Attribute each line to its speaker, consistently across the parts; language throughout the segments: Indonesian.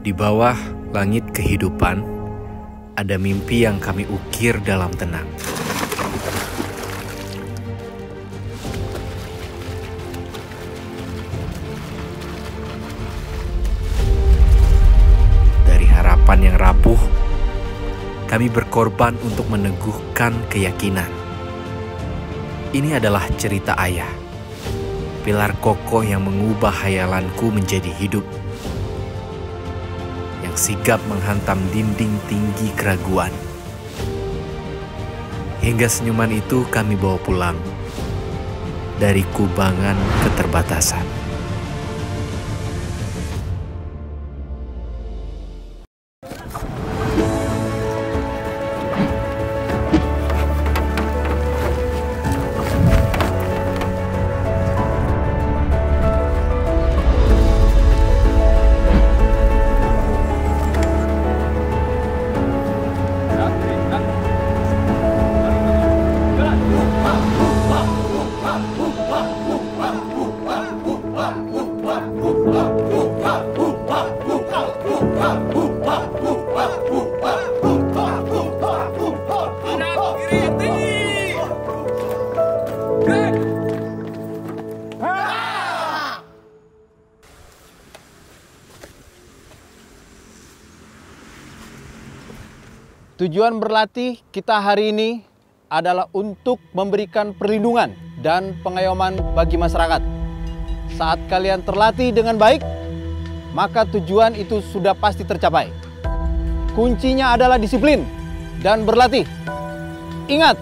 Speaker 1: Di bawah langit kehidupan, ada mimpi yang kami ukir dalam tenang. Dari harapan yang rapuh, kami berkorban untuk meneguhkan keyakinan. Ini adalah cerita ayah, pilar kokoh yang mengubah hayalanku menjadi hidup, yang sigap menghantam dinding tinggi keraguan. Hingga senyuman itu kami bawa pulang dari kubangan keterbatasan.
Speaker 2: Tujuan berlatih kita hari ini adalah untuk memberikan perlindungan dan pengayoman bagi masyarakat. Saat kalian terlatih dengan baik, maka tujuan itu sudah pasti tercapai. Kuncinya adalah disiplin dan berlatih. Ingat,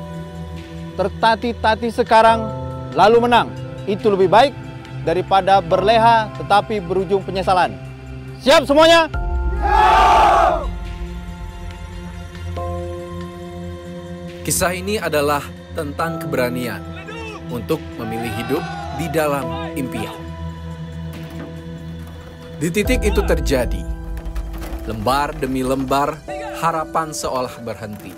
Speaker 2: tertatih-tatih sekarang lalu menang. Itu lebih baik daripada berleha tetapi berujung penyesalan. Siap semuanya?
Speaker 1: Kisah ini adalah tentang keberanian untuk memilih hidup di dalam impian. Di titik itu terjadi, lembar demi lembar harapan seolah berhenti.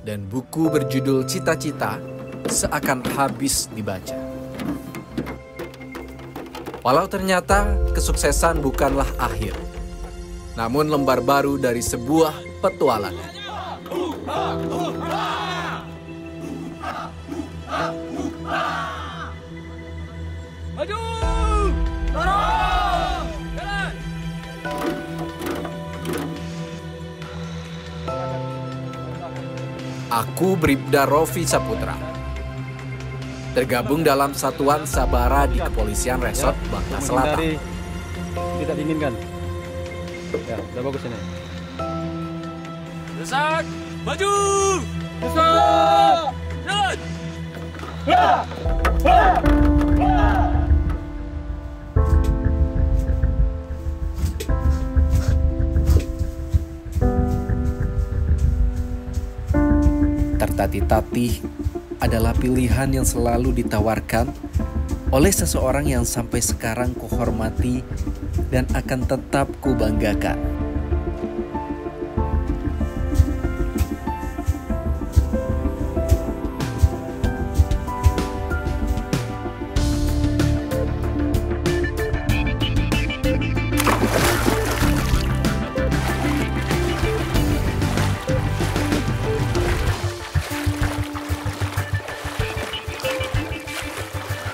Speaker 1: Dan buku berjudul Cita-Cita seakan habis dibaca. Walau ternyata kesuksesan bukanlah akhir, namun lembar baru dari sebuah petualangan.
Speaker 3: Maju! Dorong! Jalan!
Speaker 1: Aku Bribda Rofi Saputra, tergabung dalam Satuan Sabara di Kepolisian Resort Bangka Selatan.
Speaker 2: Tidak diinginkan. Ya, udah bagus ini.
Speaker 3: Desak! Maju! Desak! Jalan!
Speaker 1: Tertatih-tatih adalah pilihan yang selalu ditawarkan oleh seseorang yang sampai sekarang kuhormati dan akan tetap kubanggakan.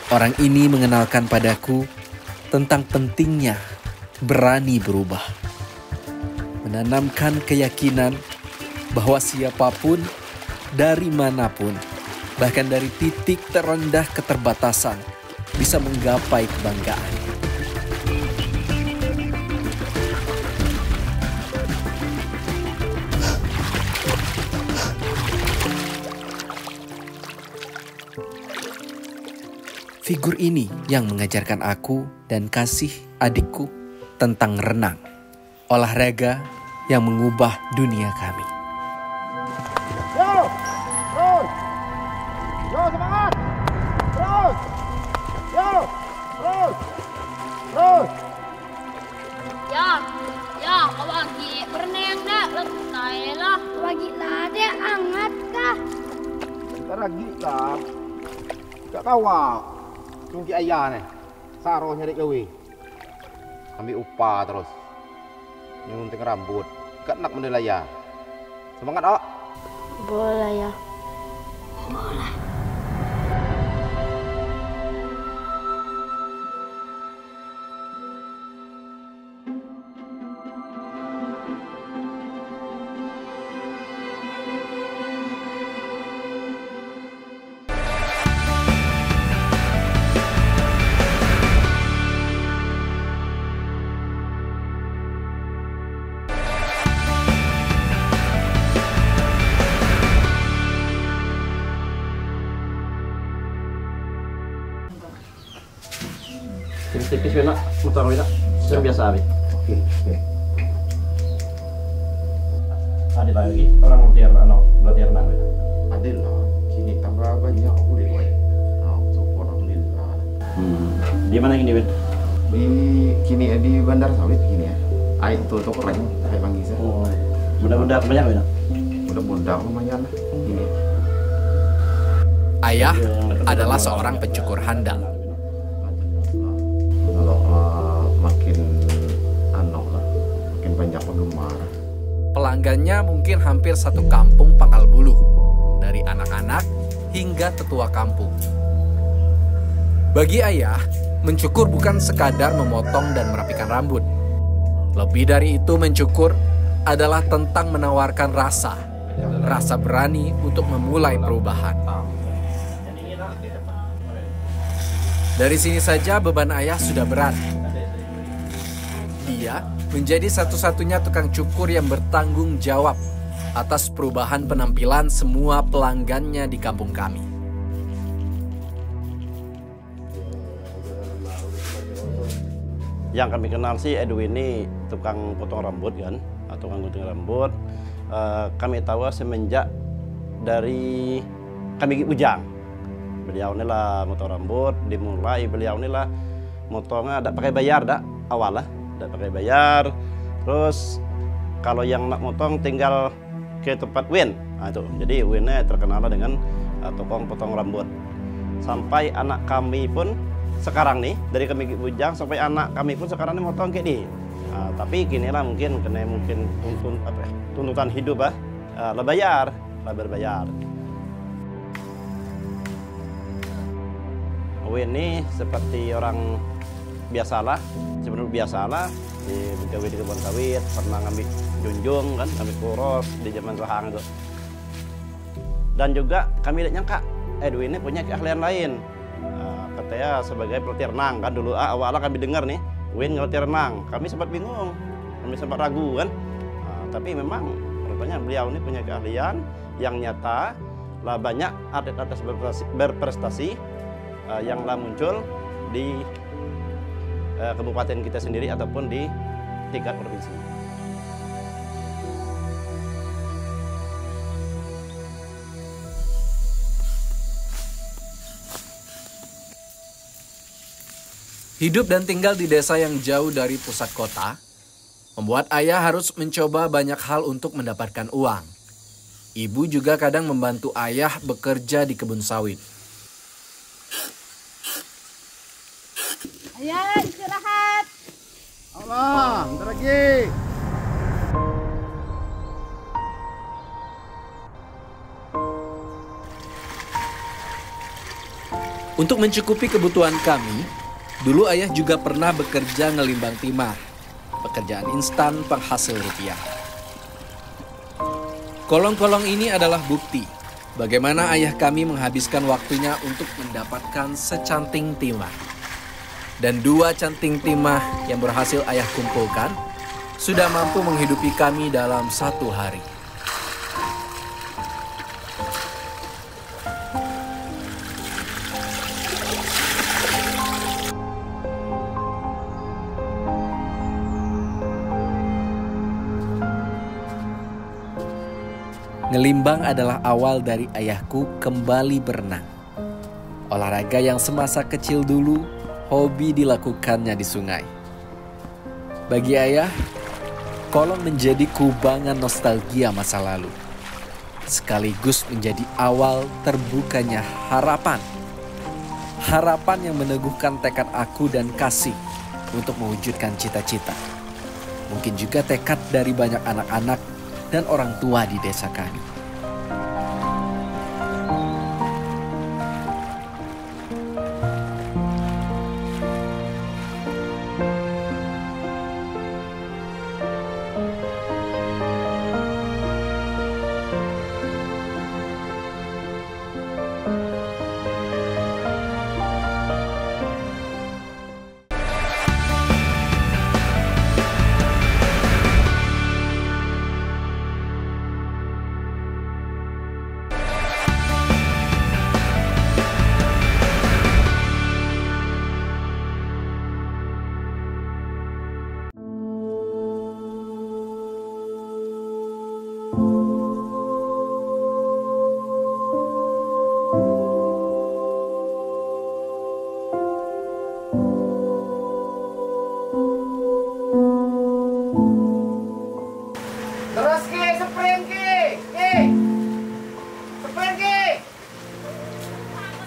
Speaker 1: Orang ini mengenalkan padaku tentang pentingnya berani berubah. Menanamkan keyakinan bahwa siapapun, dari manapun, bahkan dari titik terendah keterbatasan, bisa menggapai kebanggaan. Figur ini yang mengajarkan aku dan Kasih adikku tentang renang, olahraga yang mengubah dunia kami.
Speaker 2: Yo! Terus! Yo, semangat! Terus! Yo! Terus! Terus!
Speaker 4: Ya, kau lagi berenang dah, letai lah. Lagi ada hangat kah?
Speaker 2: Bentar lagi lah. Tak tahu ah. Tunggu ayah nih. Saroh nyari gawe. Ambil upah terus.
Speaker 5: nyunting rambut. Kan nak menilai ya. Semangat, Ok.
Speaker 4: Boleh ya.
Speaker 6: Tipis nak motor nak yang biasa abi.
Speaker 5: Oke.
Speaker 6: Ada lagi orang belajar nang.
Speaker 5: Ada lah. Kini tambah banyak aku deh, boy. Support alhamdulillah.
Speaker 6: Di mana ini, Win?
Speaker 5: Di Bandar Sawit gini ya. Air tuh keren, air Manggisa.
Speaker 6: Oh. Mudah-mudahan banyak, Win.
Speaker 5: Mudah-mudahan lumayan lah. Gini.
Speaker 1: Ayah adalah seorang pencukur handal.
Speaker 5: Kalau makin banyak penggemar.
Speaker 1: Pelanggannya mungkin hampir satu kampung Pangkal Buluh, dari anak-anak hingga tetua kampung. Bagi ayah, mencukur bukan sekadar memotong dan merapikan rambut. Lebih dari itu, mencukur adalah tentang menawarkan rasa berani untuk memulai perubahan. Dari sini saja beban ayah sudah berat. Dia menjadi satu-satunya tukang cukur yang bertanggung jawab atas perubahan penampilan semua pelanggannya di kampung kami.
Speaker 6: Yang kami kenal sih Edwin ini tukang potong rambut kan, atau tukang gunting rambut. Kami tahu semenjak dari kami bujang. Beliau ini lah motong rambut, dimulai beliau ini lah motongnya tidak pakai bayar dah awal lah, tidak pakai bayar. Terus kalau yang nak motong tinggal ke tempat Win, nah, itu. Jadi Winnya terkenal dengan tukang potong rambut. Sampai anak kami pun sekarang nih, dari kami bujang sampai anak kami pun sekarang ini motong kayak di. Tapi gini lah mungkin kena tuntutan hidup lah berbayar. Win ini seperti orang biasalah, di begawi di kebun sawit, pernah ngambil junjung kan, ngambil kuros di zaman Rahang itu. Dan juga kami tidak nyangka Edwin ini punya keahlian lain. Katanya sebagai pelatih renang kan dulu awalnya kami dengar nih Win ngelatih renang, kami sempat bingung, kami sempat ragu kan. Tapi memang rupanya beliau ini punya keahlian yang nyata lah, banyak atlet-atlet berprestasi yang lah muncul di kabupaten kita sendiri ataupun di tingkat provinsi.
Speaker 1: Hidup dan tinggal di desa yang jauh dari pusat kota membuat ayah harus mencoba banyak hal untuk mendapatkan uang. Ibu juga kadang membantu ayah bekerja di kebun sawit.
Speaker 4: Ayah istirahat.
Speaker 5: Allah, bentar lagi.
Speaker 1: Untuk mencukupi kebutuhan kami, dulu ayah juga pernah bekerja ngelimbang timah, pekerjaan instan penghasil rupiah. Kolong-kolong ini adalah bukti bagaimana ayah kami menghabiskan waktunya untuk mendapatkan secanting timah. Dan 2 canting timah yang berhasil ayah kumpulkan sudah mampu menghidupi kami dalam 1 hari. Ngelimbang adalah awal dari ayahku kembali berenang. Olahraga yang semasa kecil dulu hobi dilakukannya di sungai. Bagi ayah, kolong menjadi kubangan nostalgia masa lalu. Sekaligus menjadi awal terbukanya harapan. Harapan yang meneguhkan tekad aku dan Kasih untuk mewujudkan cita-cita. Mungkin juga tekad dari banyak anak-anak dan orang tua di desa kami.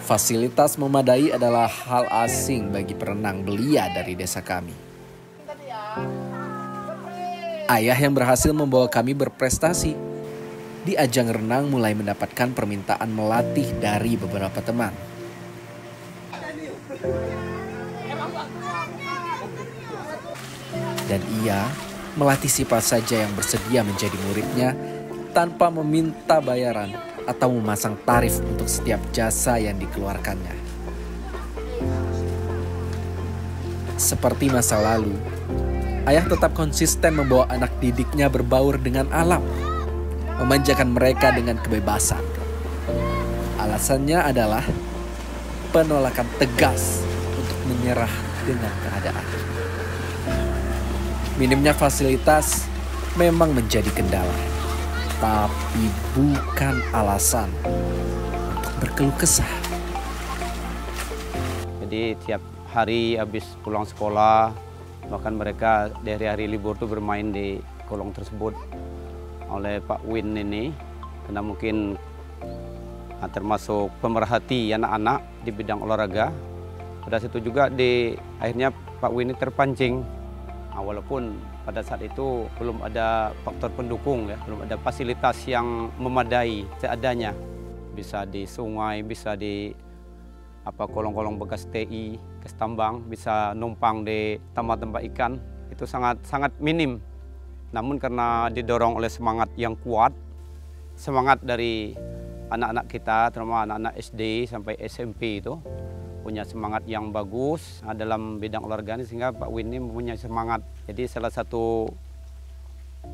Speaker 1: Fasilitas memadai adalah hal asing bagi perenang belia dari desa kami. Ayah yang berhasil membawa kami berprestasi di ajang renang mulai mendapatkan permintaan melatih dari beberapa teman. Dan ia melatih siapa saja yang bersedia menjadi muridnya tanpa meminta bayaran atau memasang tarif untuk setiap jasa yang dikeluarkannya. Seperti masa lalu, ayah tetap konsisten membawa anak didiknya berbaur dengan alam, memanjakan mereka dengan kebebasan. Alasannya adalah penolakan tegas untuk menyerah dengan keadaan. Minimnya fasilitas memang menjadi kendala, tapi bukan alasan untuk berkeluh kesah.
Speaker 6: Jadi tiap hari habis pulang sekolah, bahkan mereka dari hari libur tuh bermain di kolong tersebut oleh Pak Win ini, karena mungkin termasuk pemerhati anak-anak di bidang olahraga. Pada situ juga akhirnya Pak Win ini terpancing, walaupun pada saat itu belum ada faktor pendukung, ya, belum ada fasilitas yang memadai seadanya. Bisa di sungai, bisa di kolong-kolong bekas TI, bekas tambang, bisa numpang di tempat-tempat ikan, itu sangat minim. Namun karena didorong oleh semangat yang kuat, semangat dari anak-anak kita, terutama anak-anak SD sampai SMP itu, punya semangat yang bagus dalam bidang olahraga ini, sehingga Pak Win ini mempunyai semangat. Jadi salah satu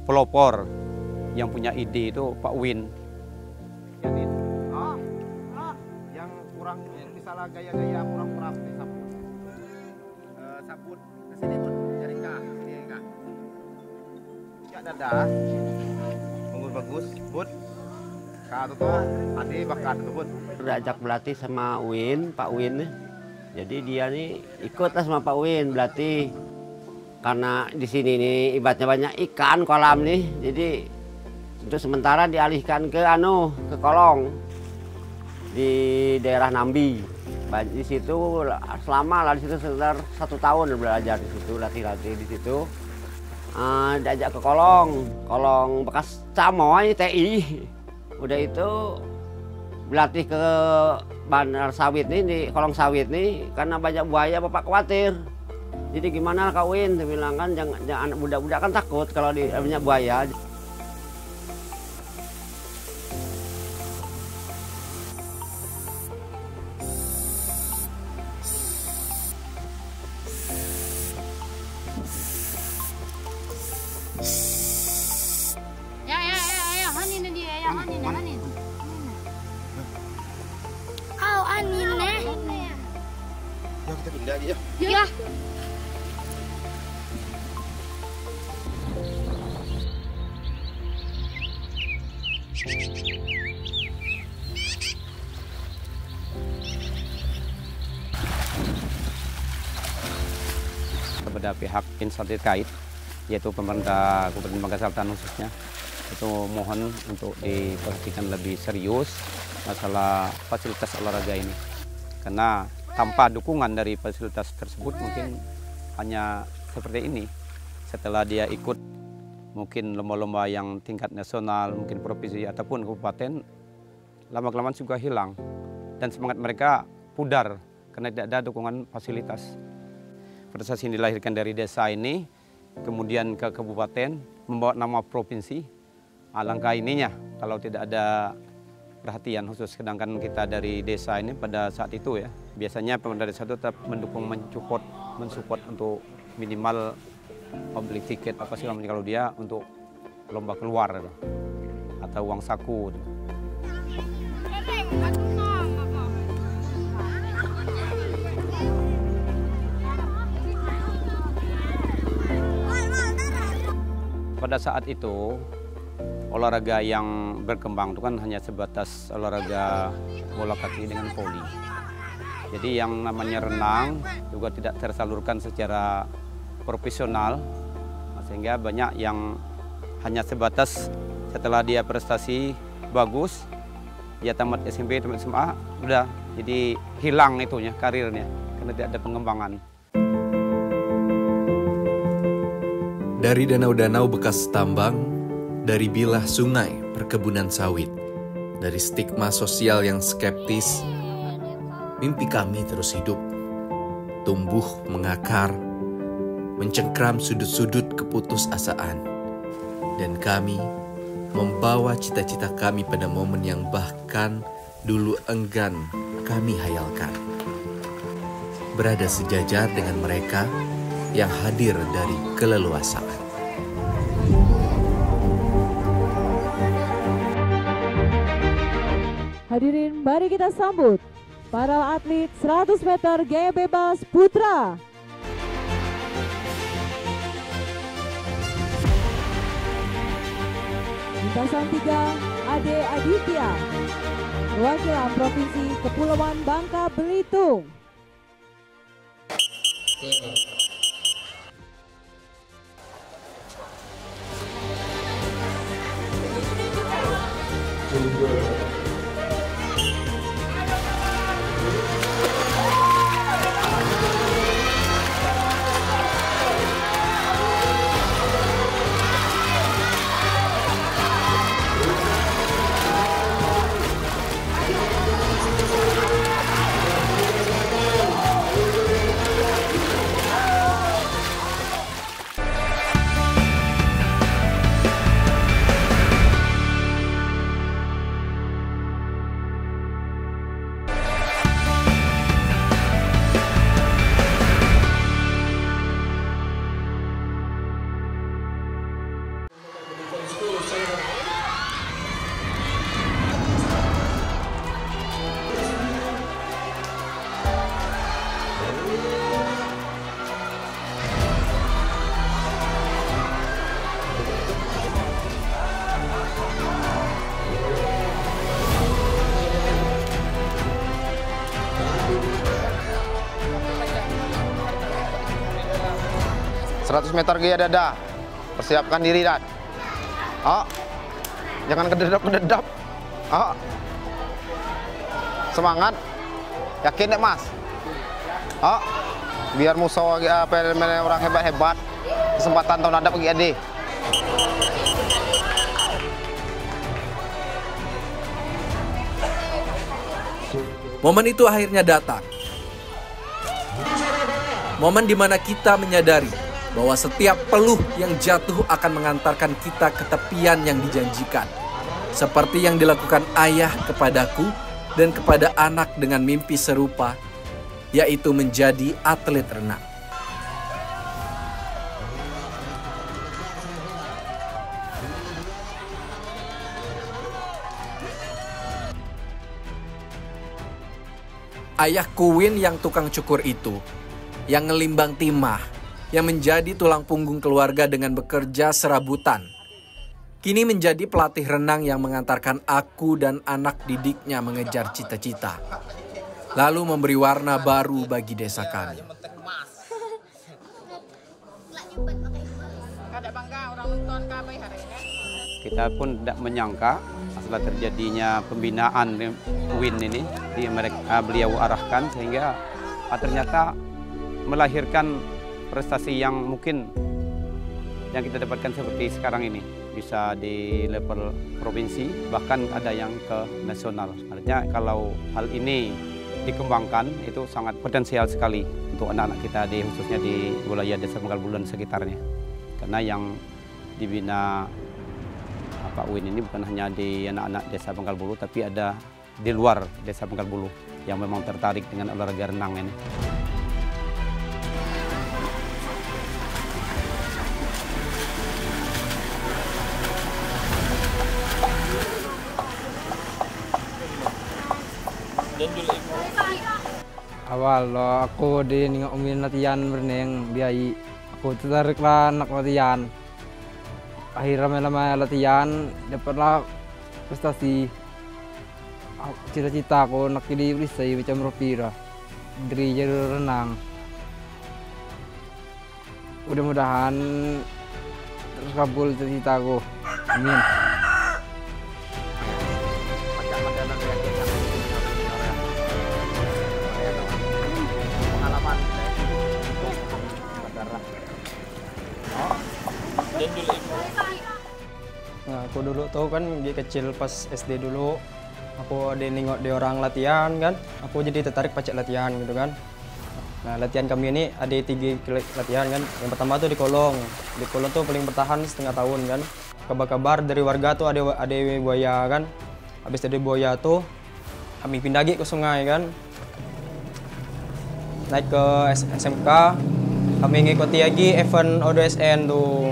Speaker 6: pelopor yang punya ide itu Pak Win.
Speaker 5: Yang kurang misalnya gaya-gaya kurang sabut ke sini pun dari kah sini kah. Ya dada. Bagus but. Kak tuh ade bakat tuh.
Speaker 7: Diajak berlatih sama Pak Win. Jadi dia nih ikutlah sama Pak Win berlatih. Karena di sini nih ibaratnya banyak ikan kolam nih. Jadi untuk sementara dialihkan ke kolong di daerah Nambi. Di situ selama di situ sekitar 1 tahun belajar di situ, latih-latih di situ. Diajak ke kolong bekas Camoy TI. Udah itu berlatih ke bandar sawit nih, di kolong sawit nih, karena banyak buaya bapak khawatir. Jadi gimana Kak Win, saya bilang kan jangan budak-budak kan takut kalau di banyak buaya.
Speaker 5: Kita pindah aja.
Speaker 4: Ya.
Speaker 6: Kepada pihak instansi terkait, yaitu pemerintah Kabupaten Bangka Selatan khususnya, itu mohon untuk diperhatikan lebih serius masalah fasilitas olahraga ini. Karena tanpa dukungan dari fasilitas tersebut mungkin hanya seperti ini.
Speaker 8: setelah dia ikut mungkin lomba-lomba yang tingkat nasional, mungkin provinsi ataupun kabupaten, lama-kelamaan juga hilang. Dan semangat mereka pudar karena tidak ada dukungan fasilitas. Prestasi yang dilahirkan dari desa ini, kemudian ke kabupaten, membawa nama provinsi. Alangkah ininya kalau tidak ada perhatian khusus. Sedangkan kita dari desa ini pada saat itu ya, biasanya pemerintah desa itu tetap mendukung, mensupport untuk minimal membeli tiket apa sih namanya kalau dia untuk lomba keluar atau uang saku. Pada saat itu olahraga yang berkembang itu kan hanya sebatas olahraga bola kaki dengan voli. Jadi yang namanya renang juga tidak tersalurkan secara profesional, sehingga banyak yang hanya sebatas setelah dia prestasi bagus, dia tamat SMP, tamat SMA, udah jadi hilang itunya karirnya karena tidak ada pengembangan.
Speaker 1: Dari danau-danau bekas tambang, dari bilah sungai perkebunan sawit, dari stigma sosial yang skeptis, mimpi kami terus hidup, tumbuh mengakar, mencengkram sudut-sudut keputusasaan, dan kami membawa cita-cita kami pada momen yang bahkan dulu enggan kami hayalkan. Berada sejajar dengan mereka yang hadir dari keleluasaan.
Speaker 9: Hadirin, mari kita sambut para atlet 100 meter gaya bebas putra. Lintasan 3, Ade Aditya, perwakilan Provinsi Kepulauan Bangka Belitung.
Speaker 5: Meter gaya dada, persiapkan diri dan jangan kededap. Semangat, yakin deh mas. Biar musuh orang hebat-hebat, kesempatan tahun ada bagi Ade.
Speaker 1: Momen itu akhirnya datang. Momen di mana kita menyadari bahwa setiap peluh yang jatuh akan mengantarkan kita ke tepian yang dijanjikan. Seperti yang dilakukan ayah kepadaku dan kepada anak dengan mimpi serupa, yaitu menjadi atlet renang. Ayah Kuwin yang tukang cukur itu, yang ngelimbang timah, yang menjadi tulang punggung keluarga dengan bekerja serabutan, kini menjadi pelatih renang yang mengantarkan aku dan anak didiknya mengejar cita-cita, lalu memberi warna baru bagi desa kami.
Speaker 8: Kita pun tidak menyangka setelah terjadinya pembinaan Win ini, beliau arahkan sehingga ternyata melahirkan prestasi yang mungkin yang kita dapatkan seperti sekarang ini. Bisa di level provinsi, bahkan ada yang ke nasional. Artinya kalau hal ini dikembangkan, itu sangat potensial sekali untuk anak-anak kita, khususnya di wilayah Desa Pangkalbulu dan sekitarnya. Karena yang dibina Pak Uin ini bukan hanya di anak-anak Desa Pangkalbulu, tapi ada di luar Desa Pangkalbulu yang memang tertarik dengan olahraga renang ini.
Speaker 10: Awal lo aku di ngomongin latihan berenang biaya, aku tertarik lah nak latihan. Akhirnya lama latihan dapatlah prestasi. Cita-cita aku nak jadi polisi macam Ropi dah, dari jalur renang. Mudah-mudahan terkabul cita-cita aku. Amin.
Speaker 11: Nah, aku dulu tuh kan dia kecil pas SD dulu, aku ada nengok di orang latihan kan, aku jadi tertarik pacak latihan gitu kan. Nah, latihan kami ini ada 3 latihan kan. Yang pertama tuh di kolong tuh paling bertahan setengah tahun kan. Kabar-kabar dari warga tuh ada buaya kan. Habis dari buaya tuh kami pindah lagi ke sungai kan. Naik ke SMK, kami ngikuti lagi event O2SN tuh.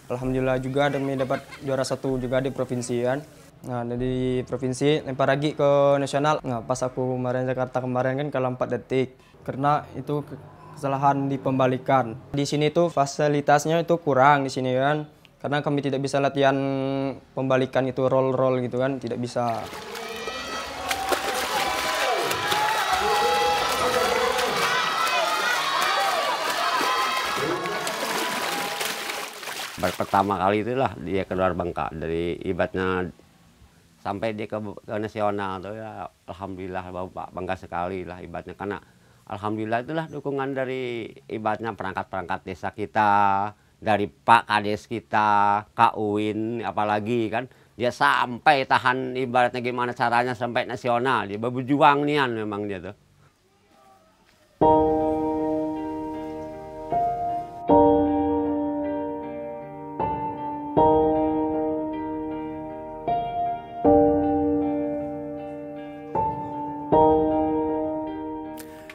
Speaker 11: Alhamdulillah juga kami dapat juara 1 juga di provinsi kan. Nah, dari provinsi lempar lagi ke nasional. Nah, pas aku kemarin Jakarta kemarin kan kalah 4 detik. Karena itu kesalahan di pembalikan. Di sini tuh fasilitasnya itu kurang di sini kan. Karena kami tidak bisa latihan pembalikan itu roll gitu kan, tidak bisa.
Speaker 7: Pertama kali itulah dia keluar Bangka, dari ibaratnya sampai dia ke nasional tuh ya, alhamdulillah Bapak bangga sekali lah ibaratnya, karena alhamdulillah itulah dukungan dari ibaratnya perangkat-perangkat desa kita, dari Pak Kades kita, Kak Uin, apalagi kan dia sampai tahan ibaratnya gimana caranya sampai nasional, dia berjuang nian memang dia tuh.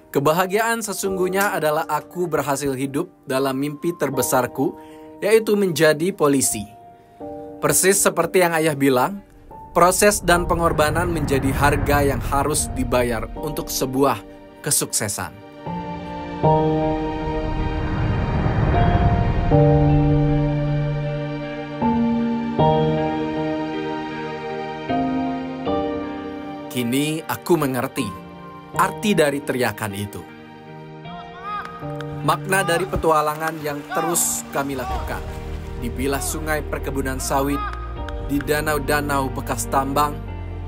Speaker 1: Kebahagiaan sesungguhnya adalah aku berhasil hidup dalam mimpi terbesarku, yaitu menjadi polisi. Persis seperti yang ayah bilang, proses dan pengorbanan menjadi harga yang harus dibayar untuk sebuah kesuksesan. Kini aku mengerti arti dari teriakan itu. Makna dari petualangan yang terus kami lakukan di bilah sungai perkebunan sawit, di danau-danau bekas tambang,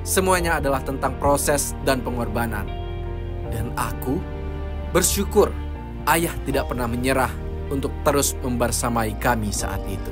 Speaker 1: semuanya adalah tentang proses dan pengorbanan. Dan aku bersyukur ayah tidak pernah menyerah untuk terus membersamai kami saat itu.